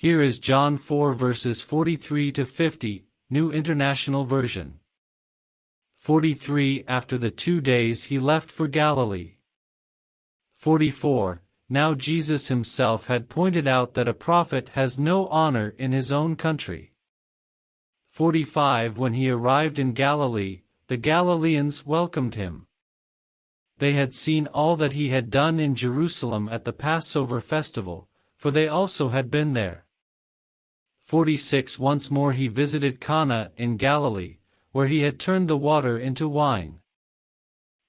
Here is John 4 verses 43 to 50, New International Version. 43 After the 2 days he left for Galilee. 44 Now Jesus himself had pointed out that a prophet has no honor in his own country. 45 When he arrived in Galilee, the Galileans welcomed him. They had seen all that he had done in Jerusalem at the Passover festival, for they also had been there. 46 Once more he visited Cana in Galilee, where he had turned the water into wine.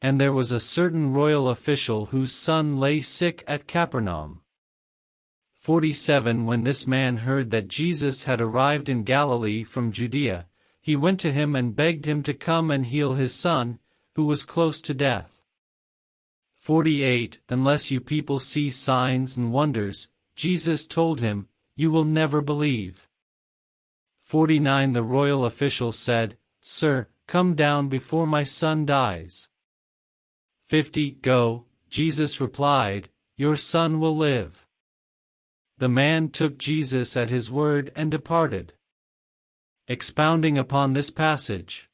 And there was a certain royal official whose son lay sick at Capernaum. 47 When this man heard that Jesus had arrived in Galilee from Judea, he went to him and begged him to come and heal his son, who was close to death. 48 Unless you people see signs and wonders, Jesus told him, you will never believe. 49 The royal official said, Sir, come down before my son dies. 50 Go, Jesus replied, your son will live. The man took Jesus at his word and departed. Expounding upon this passage.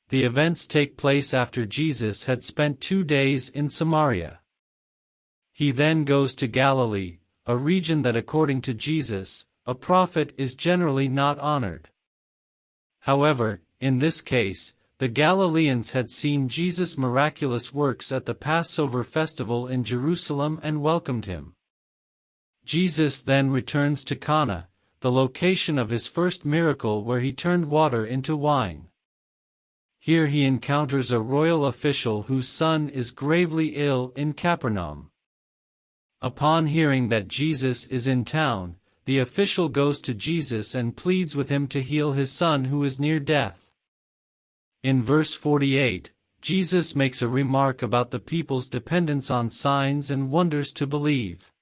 The events take place after Jesus had spent 2 days in Samaria. He then goes to Galilee, a region that according to Jesus, a prophet is generally not honored. However, in this case, the Galileans had seen Jesus' miraculous works at the Passover festival in Jerusalem and welcomed him. Jesus then returns to Cana, the location of his first miracle where he turned water into wine. Here he encounters a royal official whose son is gravely ill in Capernaum. Upon hearing that Jesus is in town, the official goes to Jesus and pleads with him to heal his son who is near death. In verse 48, Jesus makes a remark about the people's dependence on signs and wonders to believe.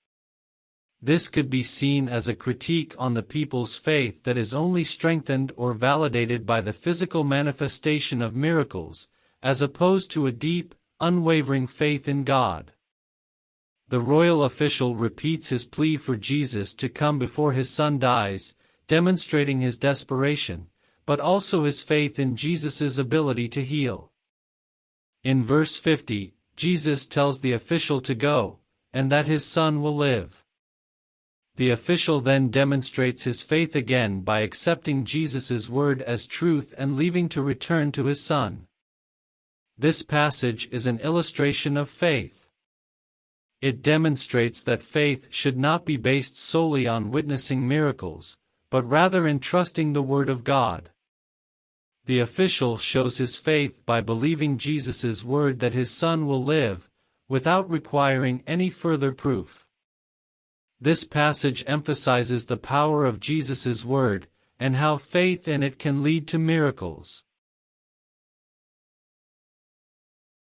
This could be seen as a critique on the people's faith that is only strengthened or validated by the physical manifestation of miracles, as opposed to a deep, unwavering faith in God. The royal official repeats his plea for Jesus to come before his son dies, demonstrating his desperation, but also his faith in Jesus' ability to heal. In verse 50, Jesus tells the official to go, and that his son will live. The official then demonstrates his faith again by accepting Jesus' word as truth and leaving to return to his son. This passage is an illustration of faith. It demonstrates that faith should not be based solely on witnessing miracles, but rather in trusting the word of God. The official shows his faith by believing Jesus' word that his son will live, without requiring any further proof. This passage emphasizes the power of Jesus' word, and how faith in it can lead to miracles.